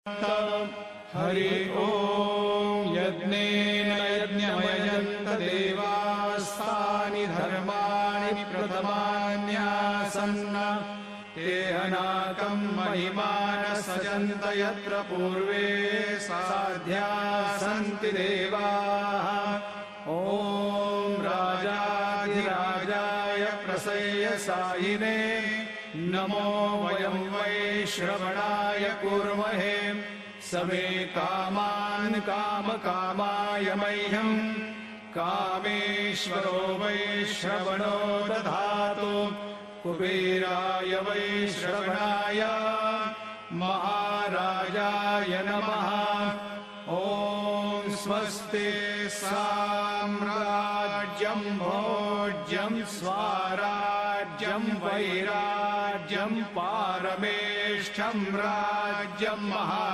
हरि ओम यज्ञेन यज्ञमयजन्त देवास्तानि धर्माणि प्रथमान्यासन्न ते अनाकं महिमान सजन्त यत्र पूर्वे साध्या सन्ति देवाः। ॐ राजाधिराजाय प्रसय्यसायिने नमो वयं वै श्रवणाय कुर्महे समे कामान् कामकामाय मह्यं कामेश्वरो वै श्रवणो दधातु कुबेराय वै श्रवणाय महाराजाय नमः। ॐ स्वस्ति साम्राज्यं भोज्यं स्वाराज्यं वैराज्यं पारमेष्ठं राज्यं महा